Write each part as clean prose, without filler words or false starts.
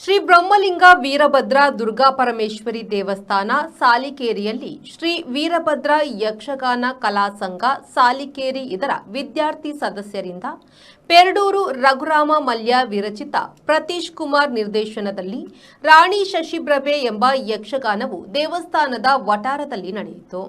ಶ್ರೀ ಬ್ರಹ್ಮಲಿಂಗ ವೀರಭದ್ರ ದುರ್ಗಾ ಪರಮೇಶ್ವರಿ ದೇವಸ್ಥಾನ ಸಾಲಿಕೇರಿಯಲ್ಲಿ ಶ್ರೀ ವೀರಭದ್ರ ಯಕ್ಷಗಾನ ಕಲಾ ಸಂಘ ಸಾಲಿಕೇರಿ ಇದರ ವಿದ್ಯಾರ್ಥಿ ಸದಸ್ಯರಿಂದ ಪೆರಡೂರು ರಘುರಾಮ ಮಲ್ಯ ವಿರಚಿತ ಪ್ರತೀಶ್ ಕುಮಾರ್ ನಿರ್ದೇಶನದಲ್ಲಿ ರಾಣಿ ಶಶಿಪ್ರಭೆ ಎಂಬ ಯಕ್ಷಗಾನವು ದೇವಸ್ಥಾನದ ವಠಾರದಲ್ಲಿ ನಡೆಯಿತು.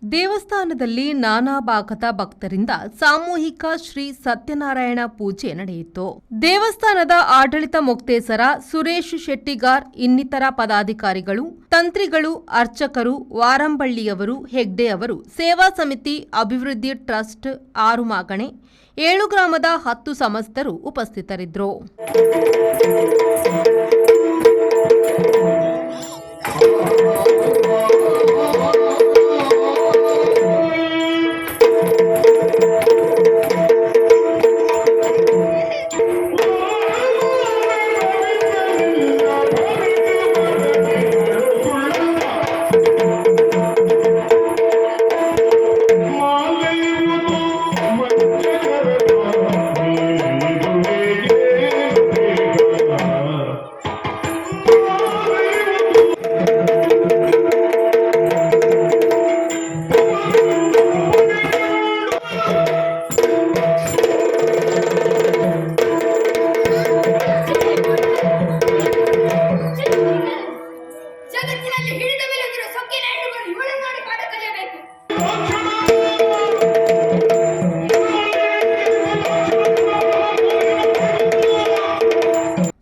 ದೇವಸ್ಥಾನದಲ್ಲಿ ನಾನಾ ಭಾಗದ ಭಕ್ತರಿಂದ ಸಾಮೂಹಿಕ ಶ್ರೀ ಸತ್ಯನಾರಾಯಣ ಪೂಜೆ ನಡೆಯಿತು. ದೇವಸ್ಥಾನದ ಆಡಳಿತ ಮುಕ್ತೇಸರ ಸುರೇಶ್ ಶೆಟ್ಟಿಗಾರ್, ಇನ್ನಿತರ ಪದಾಧಿಕಾರಿಗಳು, ತಂತ್ರಿಗಳು, ಅರ್ಚಕರು, ವಾರಂಬಳ್ಳಿಯವರು, ಹೆಗ್ಡೆ ಅವರು, ಸೇವಾ ಸಮಿತಿ, ಅಭಿವೃದ್ಧಿ ಟ್ರಸ್ಟ್, ಆರುಮಾಗಣೆ, 7 ಗ್ರಾಮದ 10 ಸಮಸ್ತರು ಉಪಸ್ಥಿತರಿದ್ದರು.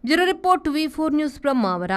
Bureau report V4 news Brahmavar.